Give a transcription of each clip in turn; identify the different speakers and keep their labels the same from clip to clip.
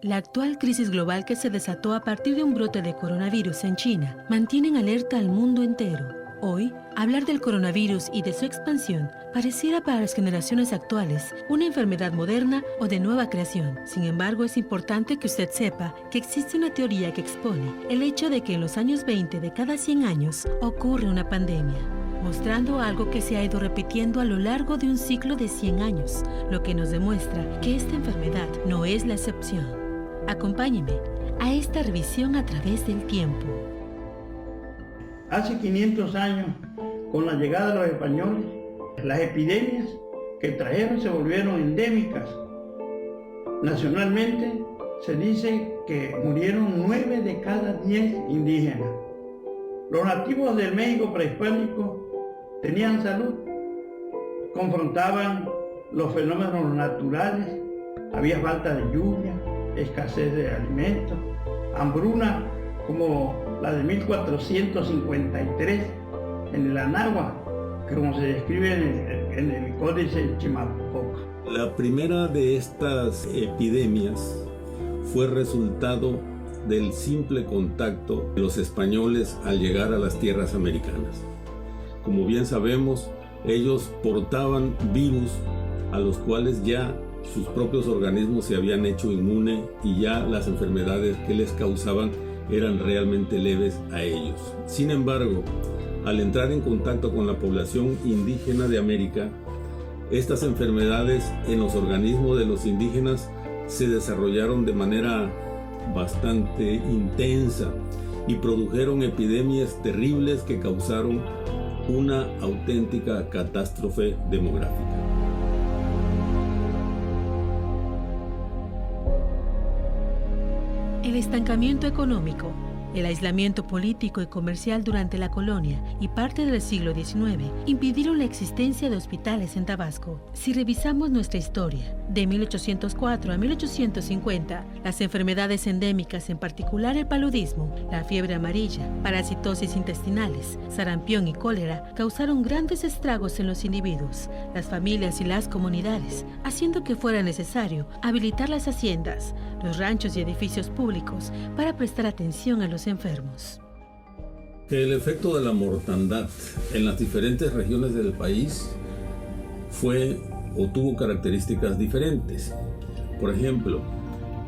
Speaker 1: La actual crisis global que se desató a partir de un brote de coronavirus en China mantiene en alerta al mundo entero. Hoy, hablar del coronavirus y de su expansión pareciera para las generaciones actuales una enfermedad moderna o de nueva creación. Sin embargo, es importante que usted sepa que existe una teoría que expone el hecho de que en los años 20 de cada 100 años ocurre una pandemia, mostrando algo que se ha ido repitiendo a lo largo de un ciclo de 100 años, lo que nos demuestra que esta enfermedad no es la excepción. Acompáñeme a esta revisión a través del tiempo.
Speaker 2: Hace 500 años, con la llegada de los españoles, las epidemias que trajeron se volvieron endémicas. Nacionalmente se dice que murieron 9 de cada 10 indígenas. Los nativos del México prehispánico tenían salud, confrontaban los fenómenos naturales, había falta de lluvia, escasez de alimentos, hambruna como la de 1453 en el Anáhuac, como se describe en el Códice Chimalpopoca.
Speaker 3: La primera de estas epidemias fue resultado del simple contacto de los españoles al llegar a las tierras americanas. Como bien sabemos, ellos portaban virus a los cuales ya sus propios organismos se habían hecho inmunes y ya las enfermedades que les causaban eran realmente leves a ellos. Sin embargo, al entrar en contacto con la población indígena de América, estas enfermedades en los organismos de los indígenas se desarrollaron de manera bastante intensa y produjeron epidemias terribles que causaron una auténtica catástrofe demográfica.
Speaker 1: El estancamiento económico, el aislamiento político y comercial durante la colonia y parte del siglo XIX impidieron la existencia de hospitales en Tabasco. Si revisamos nuestra historia, de 1804 a 1850, las enfermedades endémicas, en particular el paludismo, la fiebre amarilla, parasitosis intestinales, sarampión y cólera, causaron grandes estragos en los individuos, las familias y las comunidades, haciendo que fuera necesario habilitar las haciendas, los ranchos y edificios públicos para prestar atención a los enfermos.
Speaker 3: El efecto de la mortandad en las diferentes regiones del país fue o tuvo características diferentes. Por ejemplo,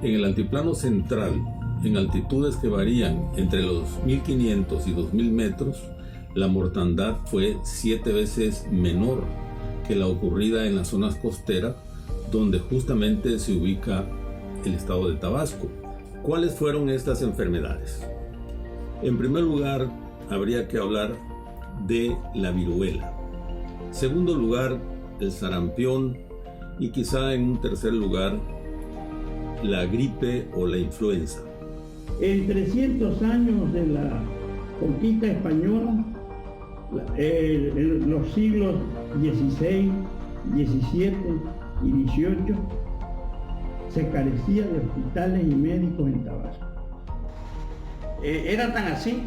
Speaker 3: en el altiplano central, en altitudes que varían entre los 1500 y 2000 metros, la mortandad fue 7 veces menor que la ocurrida en las zonas costeras, donde justamente se ubica el estado de Tabasco. ¿Cuáles fueron estas enfermedades? En primer lugar, habría que hablar de la viruela. En segundo lugar, el sarampión y quizá en un tercer lugar, la gripe o la influenza.
Speaker 2: En 300 años de la conquista española, en los siglos XVI, XVII y XVIII, se carecía de hospitales y médicos en Tabasco. Era tan así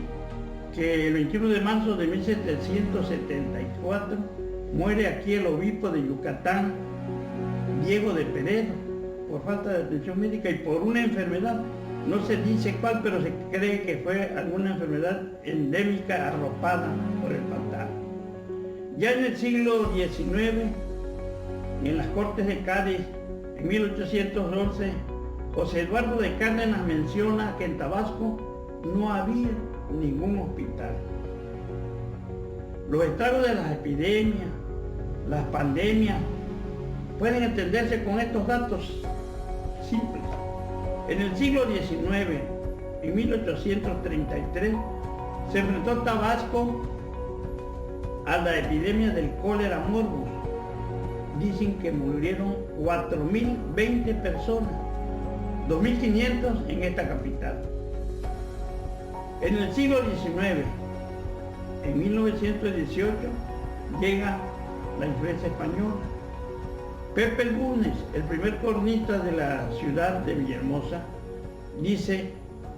Speaker 2: que el 21 de marzo de 1774 muere aquí el obispo de Yucatán, Diego de Peredo, por falta de atención médica y por una enfermedad. No se dice cuál, pero se cree que fue alguna enfermedad endémica arropada por el pantano. Ya en el siglo XIX, en las Cortes de Cádiz, en 1811, José Eduardo de Cárdenas menciona que en Tabasco no había ningún hospital. Los estragos de las epidemias, las pandemias, pueden entenderse con estos datos simples. En el siglo XIX, en 1833, se enfrentó Tabasco a la epidemia del cólera morbus. Dicen que murieron 4.020 personas, 2.500 en esta capital. En el siglo XIX, en 1918, llega la influenza española. Pepe el Bulnes, el primer cronista de la ciudad de Villahermosa, dice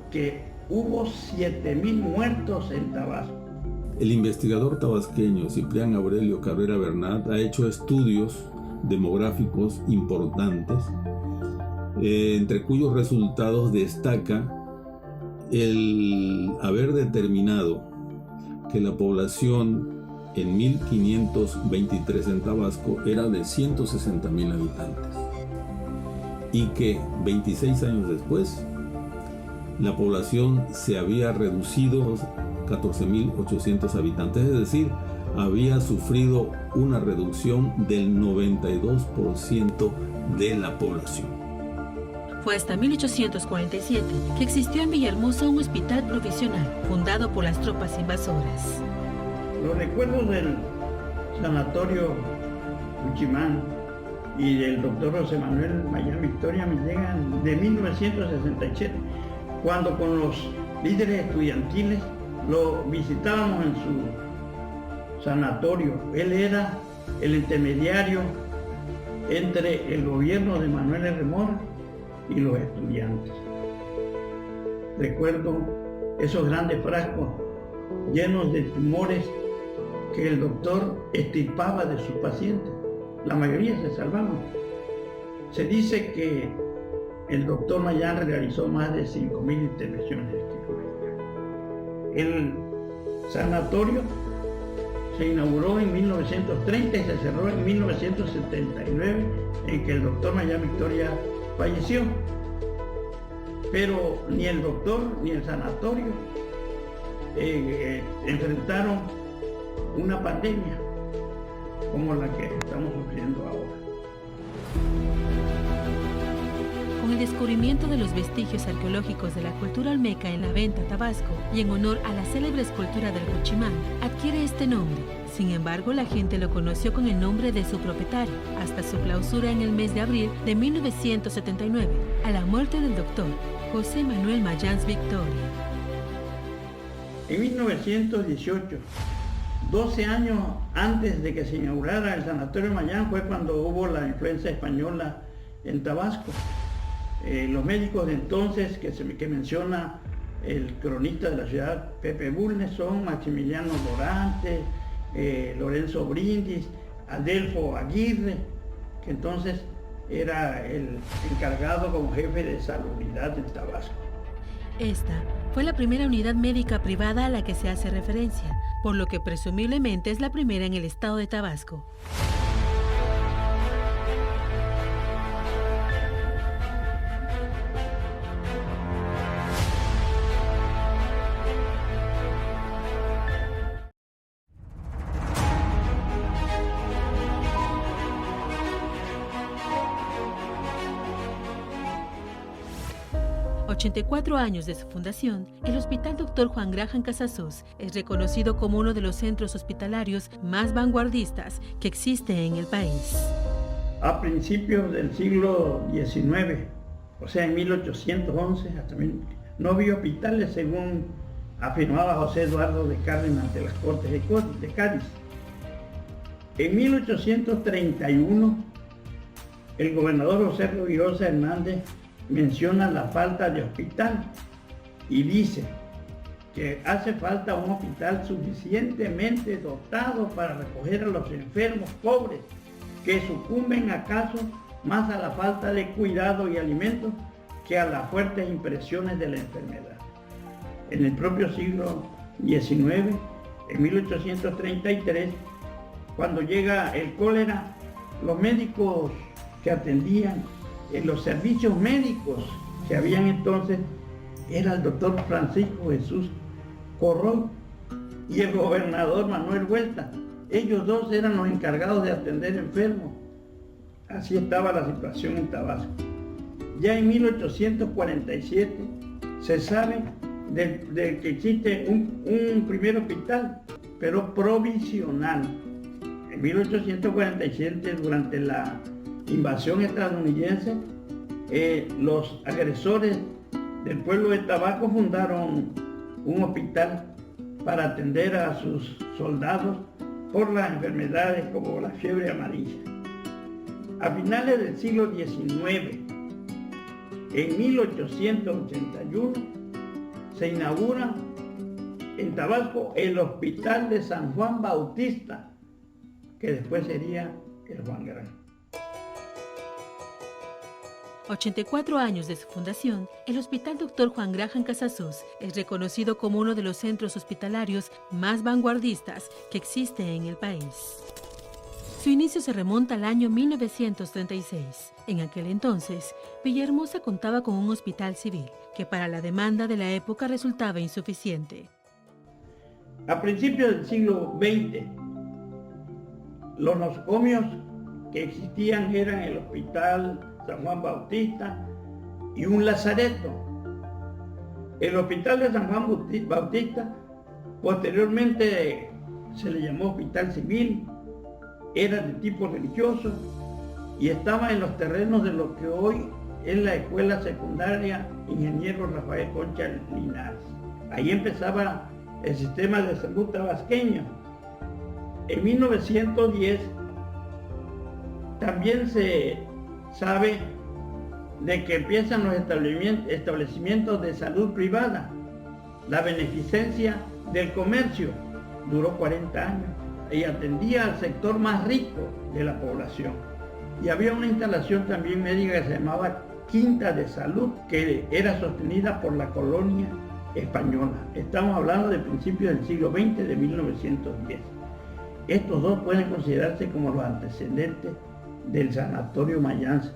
Speaker 2: que hubo 7.000 muertos en Tabasco.
Speaker 3: El investigador tabasqueño Ciprián Aurelio Cabrera Bernat ha hecho estudios demográficos importantes entre cuyos resultados destaca el haber determinado que la población en 1523 en Tabasco era de 160,000 habitantes y que 26 años después la población se había reducido a 14,800 habitantes, es decir, había sufrido una reducción del 92% de la población.
Speaker 1: Fue hasta 1847 que existió en Villahermosa un hospital provisional, fundado por las tropas invasoras.
Speaker 2: Los recuerdos del sanatorio Uchimán y del doctor José Manuel Mayán Victoria me llegan de 1967, cuando con los líderes estudiantiles lo visitábamos en su sanatorio. Él era el intermediario entre el gobierno de Manuel R. Mora y los estudiantes. Recuerdo esos grandes frascos llenos de tumores que el doctor extirpaba de sus pacientes. La mayoría se salvaban. Se dice que el doctor Mayán realizó más de 5,000 intervenciones quirúrgicas. El sanatorio se inauguró en 1930 y se cerró en 1979, en que el doctor Mayán Victoria falleció. Pero ni el doctor ni el sanatorio enfrentaron una pandemia como la que estamos sufriendo ahora.
Speaker 1: Con el descubrimiento de los vestigios arqueológicos de la cultura olmeca en la Venta, Tabasco, y en honor a la célebre escultura del Juchimán, adquiere este nombre. Sin embargo, la gente lo conoció con el nombre de su propietario, hasta su clausura en el mes de abril de 1979, a la muerte del doctor José Manuel Mayán Victoria.
Speaker 2: En 1918, 12 años antes de que se inaugurara el Sanatorio Mayán, fue cuando hubo la influenza española en Tabasco. Los médicos de entonces que menciona el cronista de la ciudad, Pepe Bulnes, son Maximiliano Dorante, Lorenzo Brindis, Adelfo Aguirre, que entonces era el encargado como jefe de salubridad de Tabasco.
Speaker 1: Esta fue la primera unidad médica privada a la que se hace referencia, por lo que presumiblemente es la primera en el estado de Tabasco. ...84 años de su fundación, el Hospital Dr. Juan Graham Casasoz es reconocido como uno de los centros hospitalarios más vanguardistas que existe en el país.
Speaker 2: A principios del siglo XIX, o sea, en 1811, no había hospitales, según afirmaba José Eduardo de Cárdenas ante las Cortes de Cádiz. En 1831, el gobernador José Rovirosa Hernández menciona la falta de hospital y dice que hace falta un hospital suficientemente dotado para recoger a los enfermos pobres que sucumben acaso más a la falta de cuidado y alimentos que a las fuertes impresiones de la enfermedad. En el propio siglo XIX, en 1833, cuando llega el cólera, los médicos que atendían en los servicios médicos que habían entonces era el doctor Francisco Jesús Corroy y el gobernador Manuel Huerta. Ellos dos eran los encargados de atender enfermos. Así estaba la situación en Tabasco. Ya en 1847 se sabe de que existe un primer hospital, pero provisional. En 1847, durante la invasión estadounidense, los agresores del pueblo de Tabasco fundaron un hospital para atender a sus soldados por las enfermedades como la fiebre amarilla. A finales del siglo XIX, en 1881, se inaugura en Tabasco el Hospital de San Juan Bautista, que después sería el Juan Graham.
Speaker 1: 84 años de su fundación, el Hospital Dr. Juan Graham Casasus es reconocido como uno de los centros hospitalarios más vanguardistas que existe en el país. Su inicio se remonta al año 1936. En aquel entonces, Villahermosa contaba con un hospital civil que para la demanda de la época resultaba insuficiente.
Speaker 2: A principios del siglo XX, los nosocomios que existían eran el Hospital San Juan Bautista y un lazareto. El Hospital de San Juan Bautista posteriormente se le llamó Hospital Civil, era de tipo religioso y estaba en los terrenos de lo que hoy es la Escuela Secundaria Ingeniero Rafael Concha Linares. Ahí empezaba el sistema de salud tabasqueño. En 1910 también se sabe de que empiezan los establecimientos de salud privada. La beneficencia del comercio duró 40 años y atendía al sector más rico de la población. Y había una instalación también médica que se llamaba Quinta de Salud, que era sostenida por la colonia española. Estamos hablando de principios del siglo XX, de 1910. Estos dos pueden considerarse como los antecedentes del Sanatorio Mayans.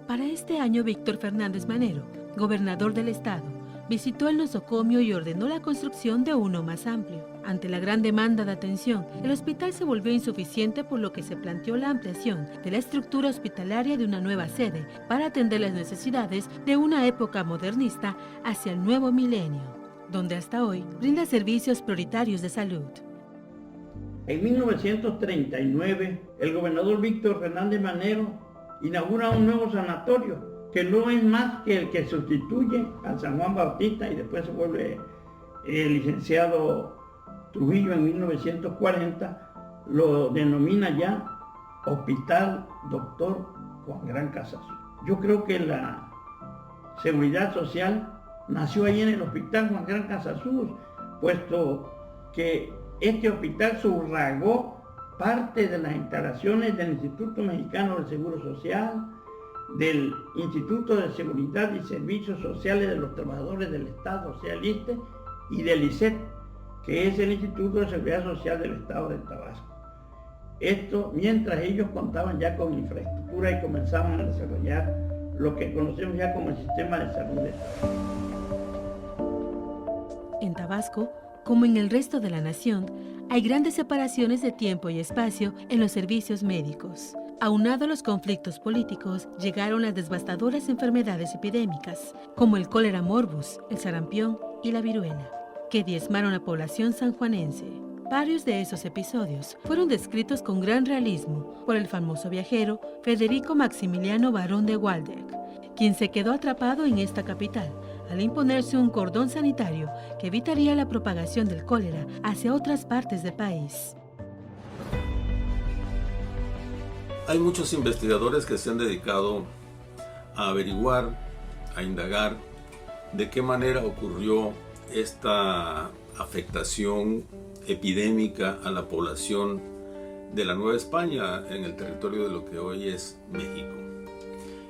Speaker 1: Para este año, Víctor Fernández Manero, gobernador del estado, visitó el nosocomio y ordenó la construcción de uno más amplio. Ante la gran demanda de atención, el hospital se volvió insuficiente, por lo que se planteó la ampliación de la estructura hospitalaria de una nueva sede para atender las necesidades de una época modernista hacia el nuevo milenio, donde hasta hoy brinda servicios prioritarios de salud.
Speaker 2: En 1939, el gobernador Víctor Fernández Manero inaugura un nuevo sanatorio, que no es más que el que sustituye al San Juan Bautista y después se vuelve el licenciado Trujillo en 1940, lo denomina ya Hospital Dr. Juan Gran Casasus. Yo creo que la seguridad social nació ahí en el Hospital Juan Gran Casasus, puesto que este hospital subrogó parte de las instalaciones del Instituto Mexicano del Seguro Social, del Instituto de Seguridad y Servicios Sociales de los Trabajadores del Estado, o sea, el ISSSTE, y del ISET, que es el Instituto de Seguridad Social del Estado de Tabasco. Esto mientras ellos contaban ya con infraestructura y comenzaban a desarrollar lo que conocemos ya como el sistema de salud de Tabasco.
Speaker 1: En Tabasco, como en el resto de la nación, hay grandes separaciones de tiempo y espacio en los servicios médicos. Aunado a los conflictos políticos, llegaron las devastadoras enfermedades epidémicas, como el cólera morbus, el sarampión y la viruela, que diezmaron a la población sanjuanense. Varios de esos episodios fueron descritos con gran realismo por el famoso viajero Federico Maximiliano Barón de Waldeck, quien se quedó atrapado en esta capital al imponerse un cordón sanitario que evitaría la propagación del cólera hacia otras partes del país.
Speaker 3: Hay muchos investigadores que se han dedicado a averiguar, a indagar de qué manera ocurrió esta afectación epidémica a la población de la Nueva España en el territorio de lo que hoy es México.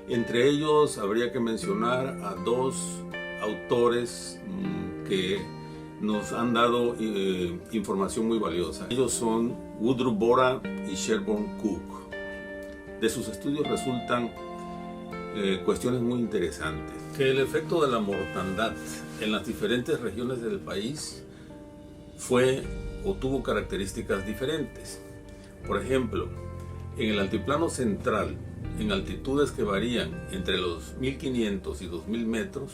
Speaker 3: Entre ellos habría que mencionar a dos autores que nos han dado información muy valiosa. Ellos son Woodrow Bora y Sherborne Cook. De sus estudios resultan cuestiones muy interesantes. Que el efecto de la mortandad en las diferentes regiones del país fue o tuvo características diferentes. Por ejemplo, en el altiplano central, en altitudes que varían entre los 1500 y 2000 metros,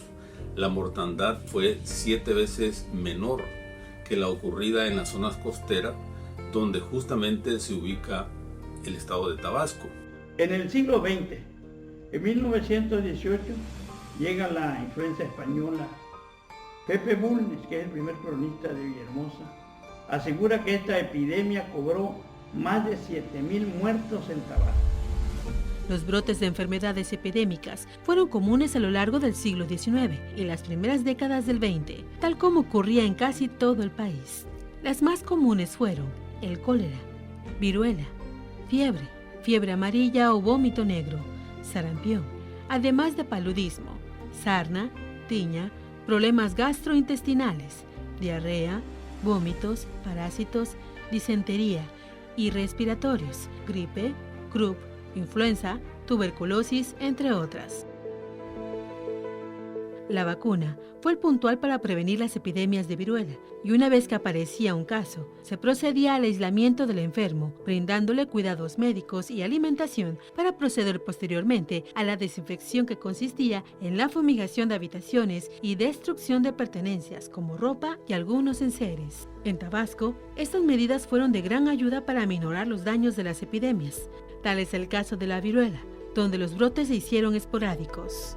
Speaker 3: la mortandad fue 7 veces menor que la ocurrida en las zonas costeras, donde justamente se ubica el estado de Tabasco.
Speaker 2: En el siglo XX, en 1918, llega la influencia española. Pepe Bulnes, que es el primer cronista de Villahermosa, asegura que esta epidemia cobró más de 7,000 muertos en Tabasco.
Speaker 1: Los brotes de enfermedades epidémicas fueron comunes a lo largo del siglo XIX y las primeras décadas del XX, tal como ocurría en casi todo el país. Las más comunes fueron el cólera, viruela, fiebre amarilla o vómito negro, sarampión, además de paludismo, sarna, tiña, problemas gastrointestinales, diarrea, vómitos, parásitos, disentería y respiratorios, gripe, croup, influenza, tuberculosis, entre otras. La vacuna fue el puntual para prevenir las epidemias de viruela, y una vez que aparecía un caso, se procedía al aislamiento del enfermo, brindándole cuidados médicos y alimentación para proceder posteriormente a la desinfección, que consistía en la fumigación de habitaciones y destrucción de pertenencias como ropa y algunos enseres. En Tabasco, estas medidas fueron de gran ayuda para aminorar los daños de las epidemias. Tal es el caso de la viruela, donde los brotes se hicieron esporádicos.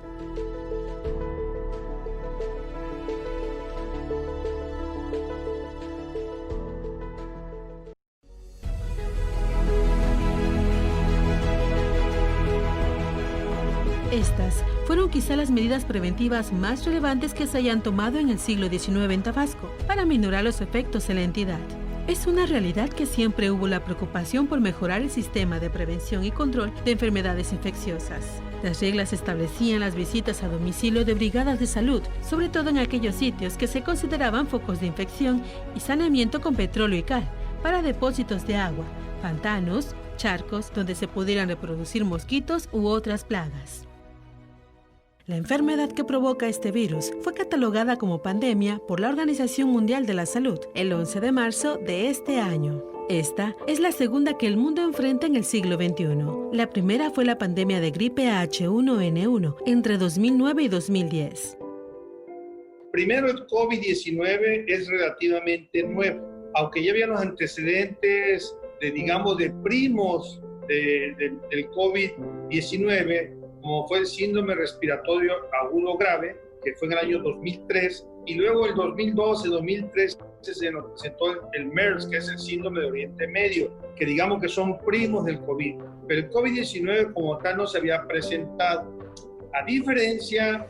Speaker 1: Estas fueron quizá las medidas preventivas más relevantes que se hayan tomado en el siglo XIX en Tabasco para minorar los efectos en la entidad. Es una realidad que siempre hubo la preocupación por mejorar el sistema de prevención y control de enfermedades infecciosas. Las reglas establecían las visitas a domicilio de brigadas de salud, sobre todo en aquellos sitios que se consideraban focos de infección, y saneamiento con petróleo y cal para depósitos de agua, pantanos, charcos donde se pudieran reproducir mosquitos u otras plagas. La enfermedad que provoca este virus fue catalogada como pandemia por la Organización Mundial de la Salud el 11 de marzo de este año. Esta es la segunda que el mundo enfrenta en el siglo XXI. La primera fue la pandemia de gripe H1N1 entre 2009 y 2010.
Speaker 4: Primero, el COVID-19 es relativamente nuevo, aunque ya había los antecedentes de primos del COVID-19, como fue el síndrome respiratorio agudo grave, que fue en el año 2003, y luego el 2012-2013 se nos presentó el MERS, que es el síndrome de Oriente Medio, que digamos que son primos del COVID. Pero el COVID-19 como tal no se había presentado. A diferencia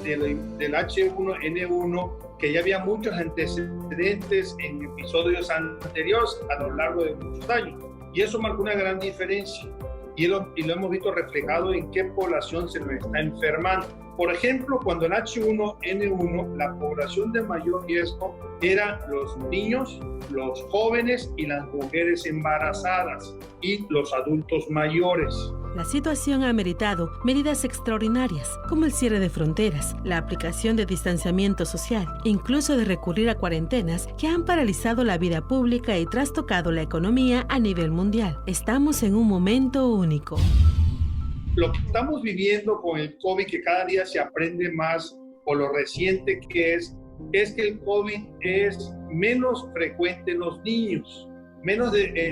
Speaker 4: del H1N1, que ya había muchos antecedentes en episodios anteriores a lo largo de muchos años. Y eso marcó una gran diferencia. Y lo hemos visto reflejado en qué población se nos está enfermando. Por ejemplo, cuando el H1N1, la población de mayor riesgo eran los niños, los jóvenes y las mujeres embarazadas y los adultos mayores.
Speaker 1: La situación ha ameritado medidas extraordinarias, como el cierre de fronteras, la aplicación de distanciamiento social, incluso de recurrir a cuarentenas que han paralizado la vida pública y trastocado la economía a nivel mundial. Estamos en un momento único.
Speaker 4: Lo que estamos viviendo con el COVID, que cada día se aprende más por lo reciente que es que el COVID es menos frecuente en los niños.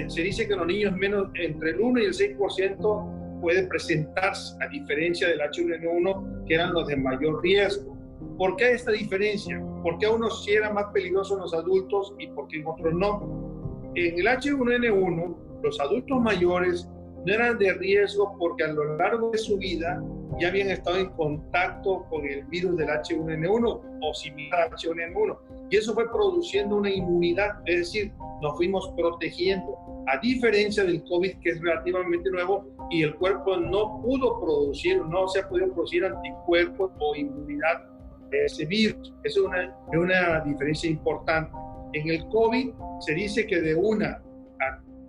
Speaker 4: Se dice que en los niños entre el 1 y el 6% puede presentarse, a diferencia del H1N1, que eran los de mayor riesgo. ¿Por qué esta diferencia? ¿Por qué a unos sí era más peligroso en los adultos y por qué en otros no? En el H1N1, los adultos mayores no eran de riesgo porque a lo largo de su vida ya habían estado en contacto con el virus del H1N1 o similar al H1N1. Y eso fue produciendo una inmunidad, es decir, nos fuimos protegiendo. A diferencia del COVID, que es relativamente nuevo y el cuerpo no se ha podido producir anticuerpos o inmunidad de ese virus. Eso es una diferencia importante. En el COVID se dice que de 1 a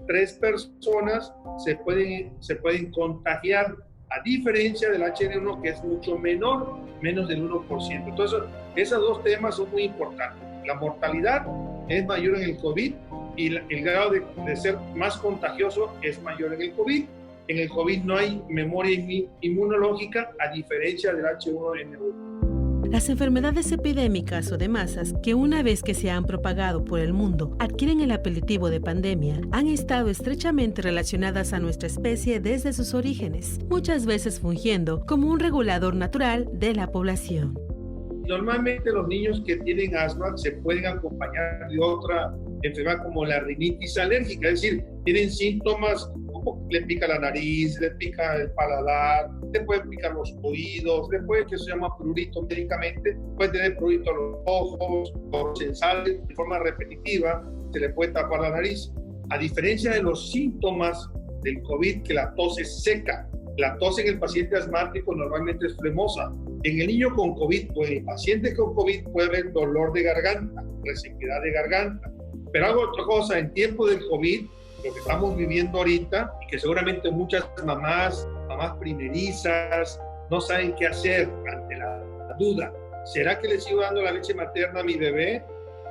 Speaker 4: 3 personas se pueden contagiar, a diferencia del H1N1, que es mucho menor, menos del 1%. Entonces, esos dos temas son muy importantes. La mortalidad es mayor en el COVID y el grado de ser más contagioso es mayor en el COVID. En el COVID no hay memoria inmunológica, a diferencia del H1N1.
Speaker 1: Las enfermedades epidémicas o de masas, que una vez que se han propagado por el mundo adquieren el apelativo de pandemia, han estado estrechamente relacionadas a nuestra especie desde sus orígenes, muchas veces fungiendo como un regulador natural de la población.
Speaker 4: Normalmente los niños que tienen asma se pueden acompañar de otra enfermedad como la rinitis alérgica, es decir, tienen síntomas, le pica la nariz, le pica el paladar, le pueden picar los oídos, le puede, que se llama prurito médicamente, puede tener prurito a los ojos, o se sale de forma repetitiva, se le puede tapar la nariz. A diferencia de los síntomas del COVID, que la tos es seca, La tos en el paciente asmático normalmente es flemosa. En el niño con COVID o en el paciente con COVID puede haber dolor de garganta, resequedad de garganta. Pero hago otra cosa, en tiempo del COVID, lo que estamos viviendo ahorita, y que seguramente muchas mamás primerizas, no saben qué hacer ante la duda. ¿Será que le sigo dando la leche materna a mi bebé?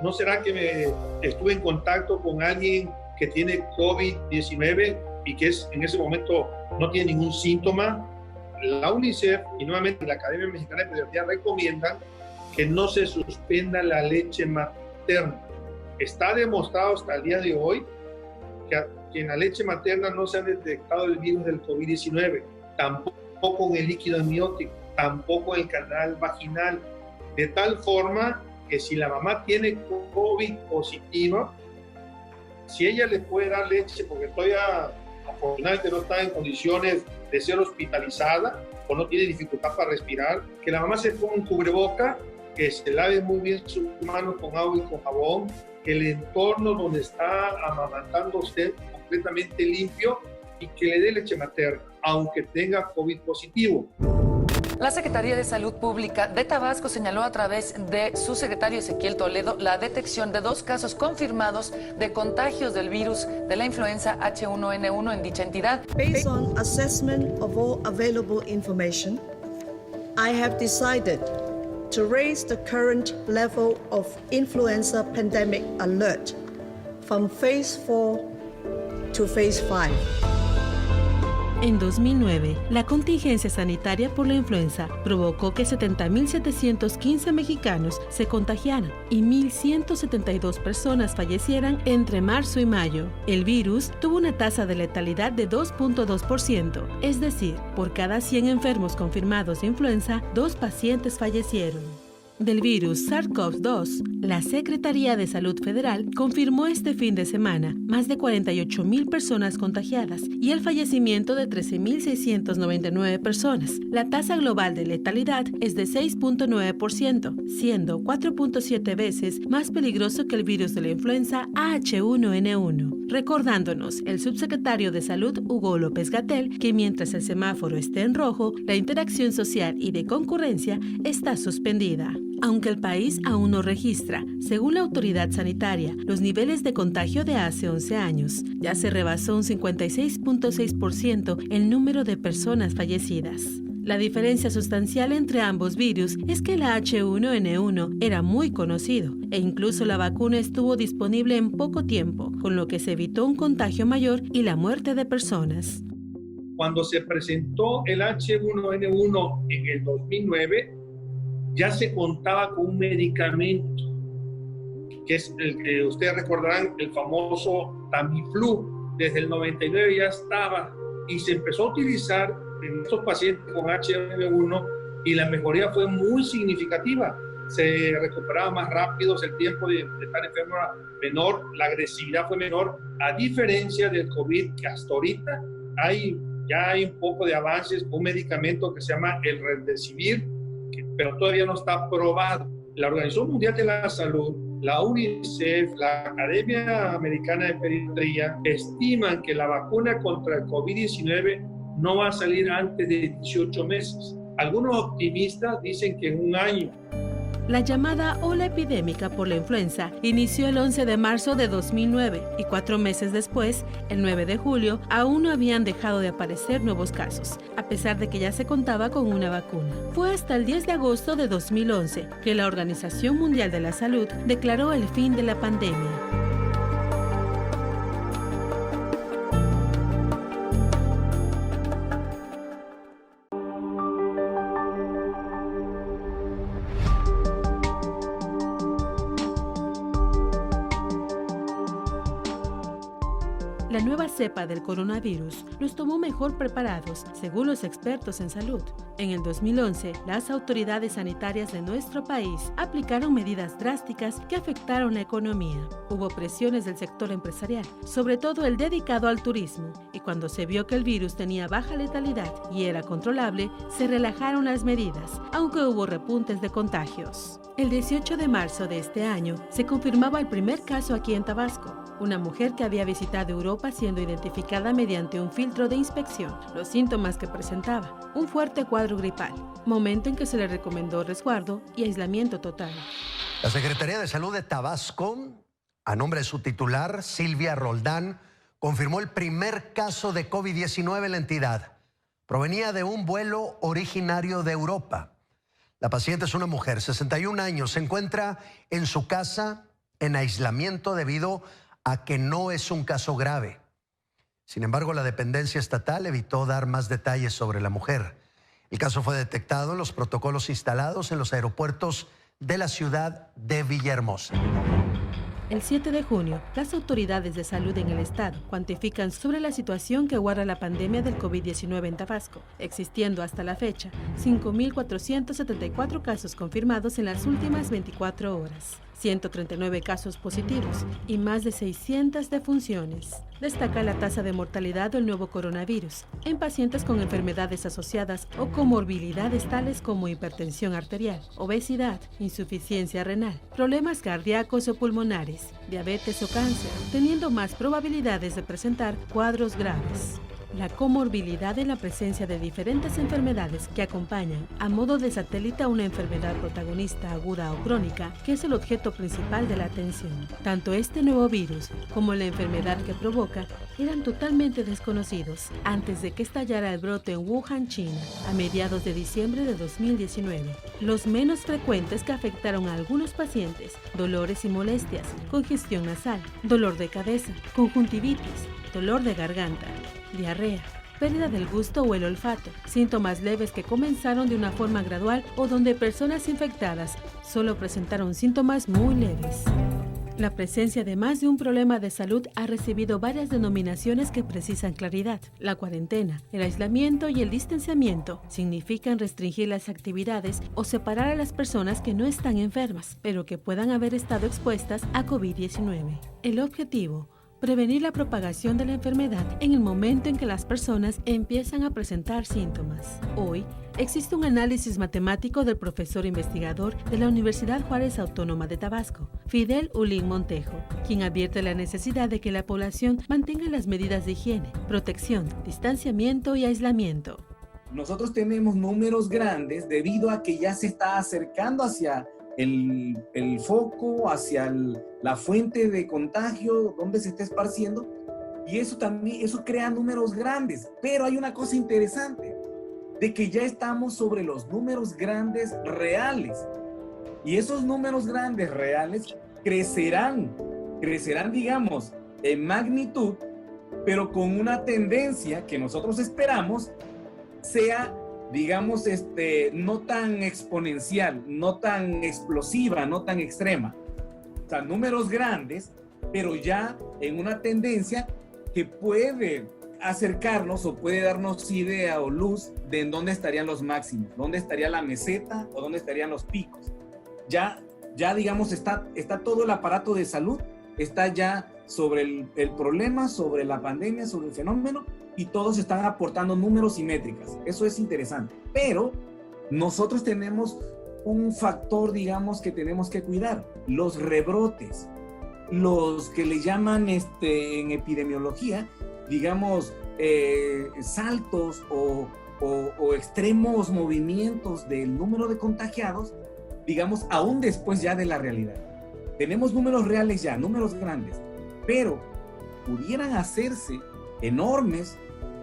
Speaker 4: ¿No será que estuve en contacto con alguien que tiene COVID-19 y que en ese momento no tiene ningún síntoma? La UNICEF y nuevamente la Academia Mexicana de Pediatría recomiendan que no se suspenda la leche materna. Está demostrado hasta el día de hoy que en la leche materna no se ha detectado el virus del COVID-19, tampoco en el líquido amniótico, tampoco en el canal vaginal, de tal forma que si la mamá tiene COVID positiva, si ella le puede dar leche, porque todavía afortunadamente no está en condiciones de ser hospitalizada o no tiene dificultad para respirar, que la mamá se ponga un cubreboca, que se lave muy bien sus manos con agua y con jabón, que el entorno donde está amamantando usted completamente limpio y que le dé leche materna, aunque tenga COVID positivo.
Speaker 5: La Secretaría de Salud Pública de Tabasco señaló a través de su secretario Ezequiel Toledo la detección de 2 casos confirmados de contagios del virus de la influenza H1N1 en dicha entidad.
Speaker 6: Based on assessment of all available information, I have decided to raise the current level of influenza pandemic alert from phase 4 to phase 5.
Speaker 1: En 2009, la contingencia sanitaria por la influenza provocó que 70.715 mexicanos se contagiaran y 1.172 personas fallecieran entre marzo y mayo. El virus tuvo una tasa de letalidad de 2.2%, es decir, por cada 100 enfermos confirmados de influenza, 2 pacientes fallecieron. Del virus SARS-CoV-2, la Secretaría de Salud Federal confirmó este fin de semana más de 48,000 personas contagiadas y el fallecimiento de 13,699 personas. La tasa global de letalidad es de 6.9%, siendo 4.7 veces más peligroso que el virus de la influenza H1N1. Recordándonos el subsecretario de Salud Hugo López-Gatell que mientras el semáforo esté en rojo, la interacción social y de concurrencia está suspendida. Aunque el país aún no registra, según la autoridad sanitaria, los niveles de contagio de hace 11 años, ya se rebasó un 56.6% el número de personas fallecidas. La diferencia sustancial entre ambos virus es que el H1N1 era muy conocido e incluso la vacuna estuvo disponible en poco tiempo, con lo que se evitó un contagio mayor y la muerte de personas.
Speaker 4: Cuando se presentó el H1N1 en el 2009, ya se contaba con un medicamento, que es el que ustedes recordarán, el famoso Tamiflu. Desde el 99 ya estaba y se empezó a utilizar en estos pacientes con H1N1 y la mejoría fue muy significativa. Se recuperaba más rápido, el tiempo de estar enfermo era menor, la agresividad fue menor, a diferencia del COVID, que hasta ahorita ya hay un poco de avances con un medicamento que se llama el Remdesivir, pero todavía no está aprobado. La Organización Mundial de la Salud, la UNICEF, la Academia Americana de Pediatría estiman que la vacuna contra el COVID-19 no va a salir antes de 18 meses. Algunos optimistas dicen que en un año.
Speaker 1: La llamada ola epidémica por la influenza inició el 11 de marzo de 2009 y 4 meses después, el 9 de julio, aún no habían dejado de aparecer nuevos casos, a pesar de que ya se contaba con una vacuna. Fue hasta el 10 de agosto de 2011 que la Organización Mundial de la Salud declaró el fin de la pandemia. La nueva cepa del coronavirus los tomó mejor preparados, según los expertos en salud. En el 2011, las autoridades sanitarias de nuestro país aplicaron medidas drásticas que afectaron la economía. Hubo presiones del sector empresarial, sobre todo el dedicado al turismo, y cuando se vio que el virus tenía baja letalidad y era controlable, se relajaron las medidas, aunque hubo repuntes de contagios. El 18 de marzo de este año se confirmaba el primer caso aquí en Tabasco. una mujer que había visitado Europa siendo identificada mediante un filtro de inspección. Los síntomas que presentaba: un fuerte cuadro gripal, momento en que se le recomendó resguardo y aislamiento total.
Speaker 7: La Secretaría de Salud de Tabasco, a nombre de su titular, Silvia Roldán, confirmó el primer caso de COVID-19 en la entidad. Provenía de un vuelo originario de Europa. La paciente es una mujer, 61 años, se encuentra en su casa en aislamiento debido a que no es un caso grave. Sin embargo, la dependencia estatal evitó dar más detalles sobre la mujer. El caso fue detectado en los protocolos instalados en los aeropuertos de la ciudad de Villahermosa.
Speaker 1: El 7 de junio, las autoridades de salud en el estado cuantifican sobre la situación que guarda la pandemia del COVID-19 en Tabasco, existiendo hasta la fecha 5.474 casos confirmados en las últimas 24 horas, 139 casos positivos y más de 600 defunciones. Destaca la tasa de mortalidad del nuevo coronavirus en pacientes con enfermedades asociadas o comorbilidades tales como hipertensión arterial, obesidad, insuficiencia renal, problemas cardíacos o pulmonares, diabetes o cáncer, teniendo más probabilidades de presentar cuadros graves. La comorbilidad en la presencia de diferentes enfermedades que acompañan a modo de satélite a una enfermedad protagonista aguda o crónica, que es el objeto principal de la atención. Tanto este nuevo virus como la enfermedad que provoca eran totalmente desconocidos antes de que estallara el brote en Wuhan, China, a mediados de diciembre de 2019. Los menos frecuentes que afectaron a algunos pacientes: dolores y molestias, congestión nasal, dolor de cabeza, conjuntivitis, dolor de garganta, diarrea, pérdida del gusto o el olfato, síntomas leves que comenzaron de una forma gradual o donde personas infectadas solo presentaron síntomas muy leves. La presencia de más de un problema de salud ha recibido varias denominaciones que precisan claridad. La cuarentena, el aislamiento y el distanciamiento significan restringir las actividades o separar a las personas que no están enfermas, pero que puedan haber estado expuestas a COVID-19. El objetivo: prevenir la propagación de la enfermedad en el momento en que las personas empiezan a presentar síntomas. Hoy, existe un análisis matemático del profesor investigador de la Universidad Juárez Autónoma de Tabasco, Fidel Ulín Montejo, quien advierte la necesidad de que la población mantenga las medidas de higiene, protección, distanciamiento y aislamiento.
Speaker 8: Nosotros tenemos números grandes debido a que ya se está acercando hacia el foco, hacia la fuente de contagio, donde se está esparciendo, y eso crea números grandes. Pero hay una cosa interesante, de que ya estamos sobre los números grandes reales, y esos números grandes reales crecerán, digamos, en magnitud, pero con una tendencia que nosotros esperamos sea, digamos, no tan exponencial, no tan explosiva, no tan extrema. O sea, números grandes, pero ya en una tendencia que puede acercarnos o puede darnos idea o luz de en dónde estarían los máximos, dónde estaría la meseta o dónde estarían los picos. Ya digamos, está todo el aparato de salud, está ya sobre el problema, sobre la pandemia, sobre el fenómeno, y todos están aportando números y métricas. Eso es interesante. Pero nosotros tenemos un factor, digamos, que tenemos que cuidar: los rebrotes, los que le llaman en epidemiología, digamos, saltos o extremos movimientos del número de contagiados, digamos, aún después ya de la realidad. Tenemos números reales ya, números grandes, pero pudieran hacerse enormes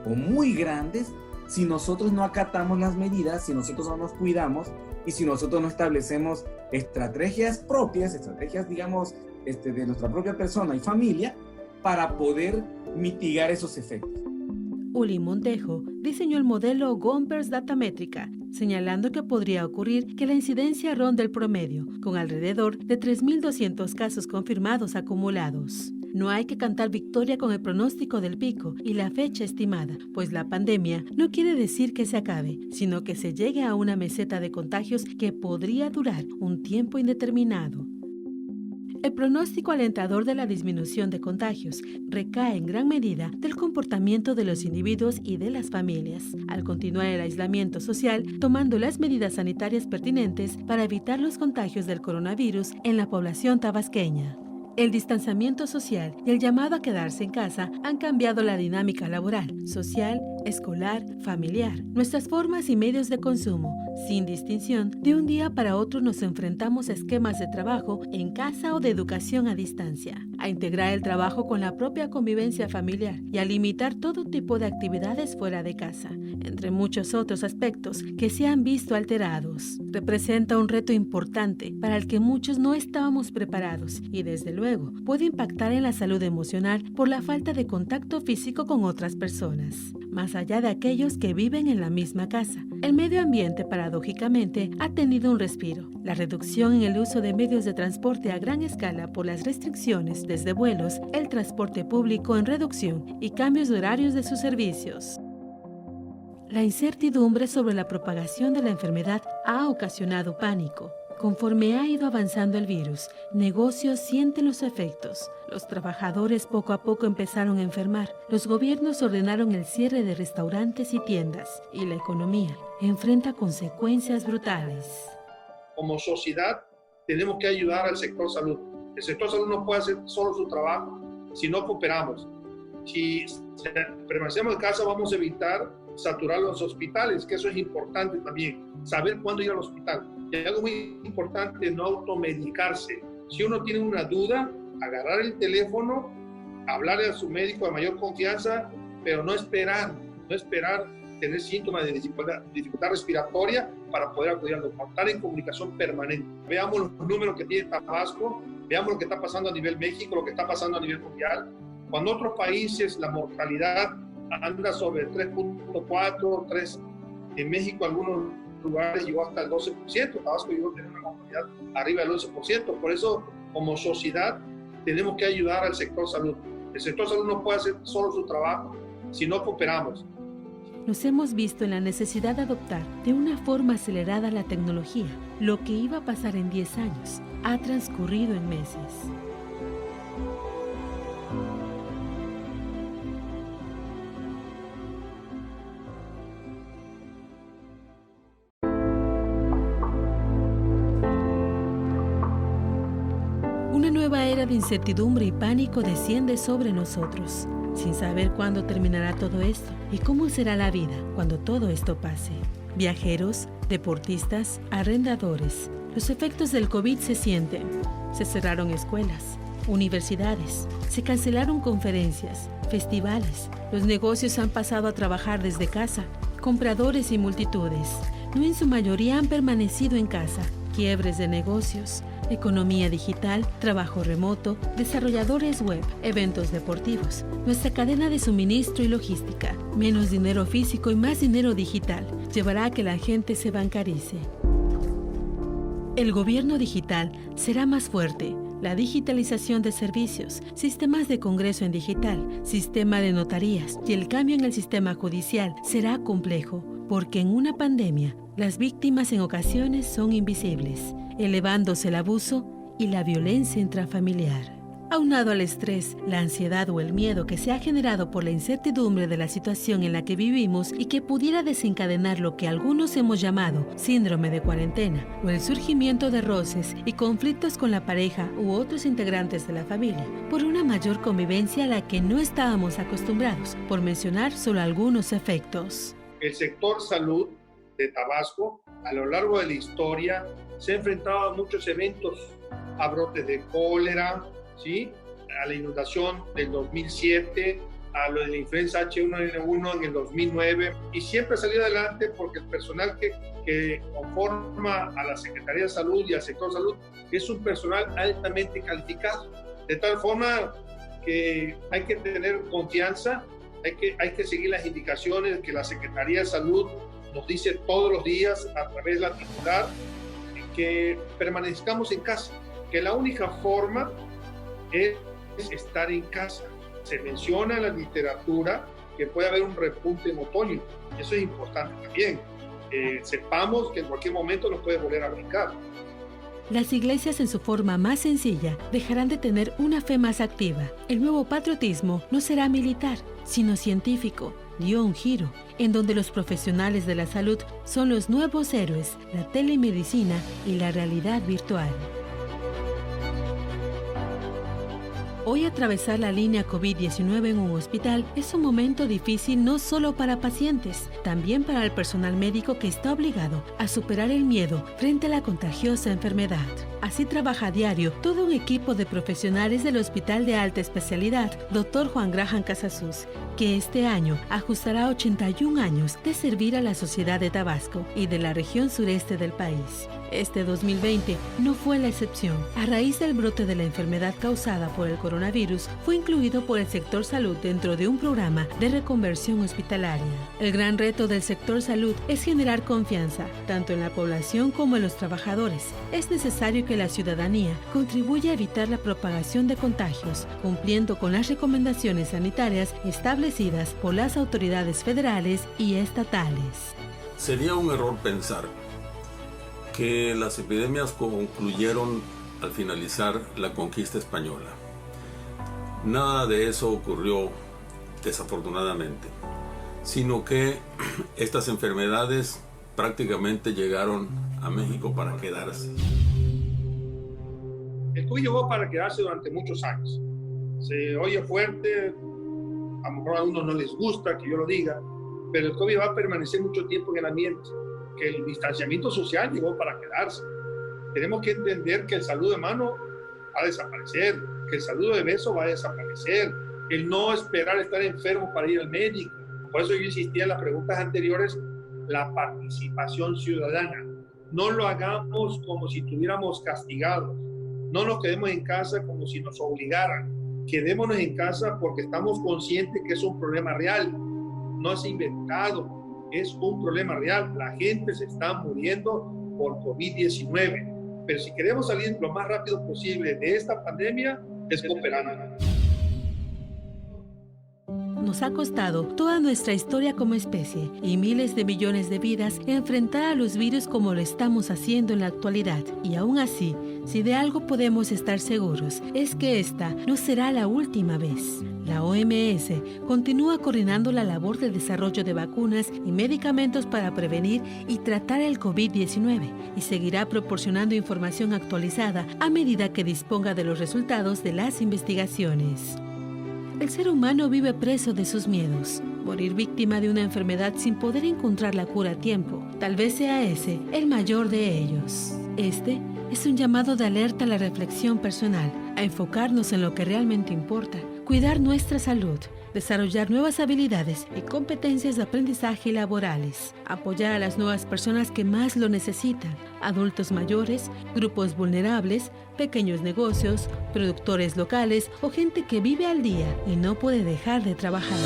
Speaker 8: o muy grandes si nosotros no acatamos las medidas, si nosotros no nos cuidamos y si nosotros no establecemos estrategias propias, digamos, de nuestra propia persona y familia, para poder mitigar esos efectos.
Speaker 1: Ulín Montejo diseñó el modelo Gompers Data Métrica, señalando que podría ocurrir que la incidencia ronde el promedio, con alrededor de 3.200 casos confirmados acumulados. No hay que cantar victoria con el pronóstico del pico y la fecha estimada, pues la pandemia no quiere decir que se acabe, sino que se llegue a una meseta de contagios que podría durar un tiempo indeterminado. El pronóstico alentador de la disminución de contagios recae en gran medida del comportamiento de los individuos y de las familias, al continuar el aislamiento social, tomando las medidas sanitarias pertinentes para evitar los contagios del coronavirus en la población tabasqueña. El distanciamiento social y el llamado a quedarse en casa han cambiado la dinámica laboral, social, escolar, familiar, nuestras formas y medios de consumo. Sin distinción, de un día para otro nos enfrentamos a esquemas de trabajo en casa o de educación a distancia, a integrar el trabajo con la propia convivencia familiar y a limitar todo tipo de actividades fuera de casa, entre muchos otros aspectos que se han visto alterados. Representa un reto importante para el que muchos no estábamos preparados y desde luego puede impactar en la salud emocional por la falta de contacto físico con otras personas, más allá de aquellos que viven en la misma casa. El medio ambiente, paradójicamente, ha tenido un respiro. La reducción en el uso de medios de transporte a gran escala por las restricciones desde vuelos, el transporte público en reducción y cambios de horarios de sus servicios. La incertidumbre sobre la propagación de la enfermedad ha ocasionado pánico. Conforme ha ido avanzando el virus, negocios sienten los efectos. Los trabajadores poco a poco empezaron a enfermar. Los gobiernos ordenaron el cierre de restaurantes y tiendas. Y la economía enfrenta consecuencias brutales.
Speaker 4: Como sociedad, tenemos que ayudar al sector salud. El sector salud no puede hacer solo su trabajo si no cooperamos. Si permanecemos en casa, vamos a evitar saturar los hospitales, que eso es importante también. Saber cuándo ir al hospital. Y algo muy importante, no automedicarse. Si uno tiene una duda, agarrar el teléfono, hablarle a su médico de mayor confianza, pero no esperar tener síntomas de dificultad respiratoria para poder acudir al doctor. Estar en comunicación permanente. Veamos los números que tiene Tabasco, veamos lo que está pasando a nivel México, lo que está pasando a nivel mundial. Cuando en otros países la mortalidad anda sobre 3.4, 3, en México algunos lugares llegó hasta el 12%, Tabasco llegó a tener una mortalidad arriba del 11%. Por eso, como sociedad, tenemos que ayudar al sector salud. El sector salud no puede hacer solo su trabajo si no cooperamos.
Speaker 1: Nos hemos visto en la necesidad de adoptar de una forma acelerada la tecnología. Lo que iba a pasar en 10 años ha transcurrido en meses. Una nueva era de incertidumbre y pánico desciende sobre nosotros, sin saber cuándo terminará todo esto y cómo será la vida cuando todo esto pase. Viajeros, deportistas, arrendadores, los efectos del COVID se sienten. Se cerraron escuelas, universidades, se cancelaron conferencias, festivales. Los negocios han pasado a trabajar desde casa. Compradores y multitudes, no en su mayoría han permanecido en casa. Quiebres de negocios, economía digital, trabajo remoto, desarrolladores web, eventos deportivos, nuestra cadena de suministro y logística, menos dinero físico y más dinero digital, llevará a que la gente se bancarice. El gobierno digital será más fuerte. La digitalización de servicios, sistemas de congreso en digital, sistema de notarías y el cambio en el sistema judicial será complejo, porque en una pandemia, las víctimas en ocasiones son invisibles, elevándose el abuso y la violencia intrafamiliar. Aunado al estrés, la ansiedad o el miedo que se ha generado por la incertidumbre de la situación en la que vivimos y que pudiera desencadenar lo que algunos hemos llamado síndrome de cuarentena, o el surgimiento de roces y conflictos con la pareja u otros integrantes de la familia, por una mayor convivencia a la que no estábamos acostumbrados, por mencionar solo algunos efectos.
Speaker 4: El sector salud de Tabasco, a lo largo de la historia, se ha enfrentado a muchos eventos, a brotes de cólera, ¿sí? A la inundación del 2007, a lo de la influenza H1N1 en el 2009, y siempre ha salido adelante porque el personal que conforma a la Secretaría de Salud y al sector salud es un personal altamente calificado, de tal forma que hay que tener confianza, hay que seguir las indicaciones que la Secretaría de Salud nos dice todos los días a través de la titular, que permanezcamos en casa, que la única forma es estar en casa. Se menciona en la literatura que puede haber un repunte en otoño. Eso es importante también. Sepamos que en cualquier momento nos puede volver a brincar.
Speaker 1: Las iglesias en su forma más sencilla dejarán de tener una fe más activa. El nuevo patriotismo no será militar, sino científico. Dio un giro, en donde los profesionales de la salud son los nuevos héroes, la telemedicina y la realidad virtual. Hoy atravesar la línea COVID-19 en un hospital es un momento difícil no solo para pacientes, también para el personal médico que está obligado a superar el miedo frente a la contagiosa enfermedad. Así trabaja a diario todo un equipo de profesionales del Hospital de Alta Especialidad, Dr. Juan Graham Casasus, que este año ajustará 81 años de servir a la sociedad de Tabasco y de la región sureste del país. Este 2020 no fue la excepción. A raíz del brote de la enfermedad causada por el coronavirus, fue incluido por el sector salud dentro de un programa de reconversión hospitalaria. El gran reto del sector salud es generar confianza, tanto en la población como en los trabajadores. Es necesario que la ciudadanía contribuya a evitar la propagación de contagios, cumpliendo con las recomendaciones sanitarias establecidas por las autoridades federales y estatales.
Speaker 3: Sería un error pensar que las epidemias concluyeron al finalizar la conquista española. Nada de eso ocurrió desafortunadamente, sino que estas enfermedades prácticamente llegaron a México para quedarse.
Speaker 4: El COVID llegó para quedarse durante muchos años. Se oye fuerte, a lo mejor a unos no les gusta que yo lo diga, pero el COVID va a permanecer mucho tiempo en el ambiente, que el distanciamiento social llegó para quedarse. Tenemos que entender que el saludo de mano va a desaparecer, que el saludo de beso va a desaparecer, el no esperar estar enfermo para ir al médico. Por eso yo insistía en las preguntas anteriores, la participación ciudadana. No lo hagamos como si estuviéramos castigados. No nos quedemos en casa como si nos obligaran. Quedémonos en casa porque estamos conscientes que es un problema real. No es inventado. Es un problema real. La gente se está muriendo por COVID-19. Pero si queremos salir lo más rápido posible de esta pandemia, es cooperando.
Speaker 1: Nos ha costado toda nuestra historia como especie y miles de millones de vidas enfrentar a los virus como lo estamos haciendo en la actualidad. Y aún así, si de algo podemos estar seguros, es que esta no será la última vez. La OMS continúa coordinando la labor del desarrollo de vacunas y medicamentos para prevenir y tratar el COVID-19 y seguirá proporcionando información actualizada a medida que disponga de los resultados de las investigaciones. El ser humano vive preso de sus miedos. Morir víctima de una enfermedad sin poder encontrar la cura a tiempo, tal vez sea ese el mayor de ellos. Este es un llamado de alerta a la reflexión personal, a enfocarnos en lo que realmente importa, cuidar nuestra salud, desarrollar nuevas habilidades y competencias de aprendizaje laborales, apoyar a las nuevas personas que más lo necesitan, adultos mayores, grupos vulnerables, pequeños negocios, productores locales o gente que vive al día y no puede dejar de trabajar.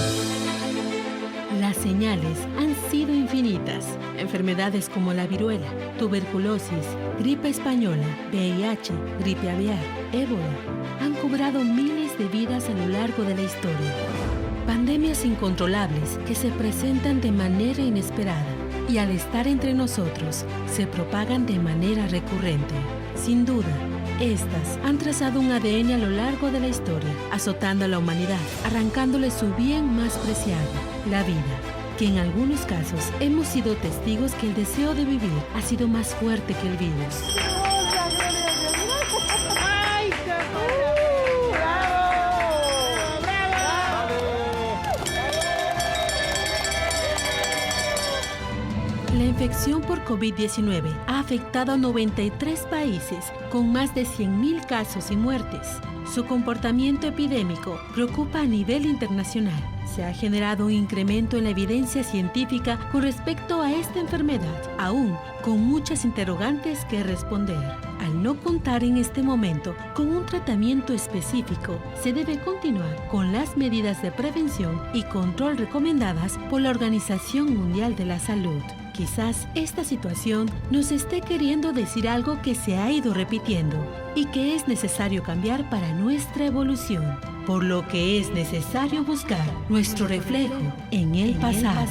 Speaker 1: Las señales han sido infinitas. Enfermedades como la viruela, tuberculosis, gripe española, VIH, gripe aviar, ébola, han cobrado miles de vidas a lo largo de la historia. Pandemias incontrolables que se presentan de manera inesperada y al estar entre nosotros se propagan de manera recurrente. Sin duda, estas han trazado un ADN a lo largo de la historia, azotando a la humanidad, arrancándole su bien más preciado, la vida, que en algunos casos hemos sido testigos que el deseo de vivir ha sido más fuerte que el virus. La infección por COVID-19 ha afectado a 93 países, con más de 100.000 casos y muertes. Su comportamiento epidémico preocupa a nivel internacional. Se ha generado un incremento en la evidencia científica con respecto a esta enfermedad, aún con muchas interrogantes que responder. Al no contar en este momento con un tratamiento específico, se debe continuar con las medidas de prevención y control recomendadas por la Organización Mundial de la Salud. Quizás esta situación nos esté queriendo decir algo que se ha ido repitiendo y que es necesario cambiar para nuestra evolución, por lo que es necesario buscar nuestro reflejo en el pasado.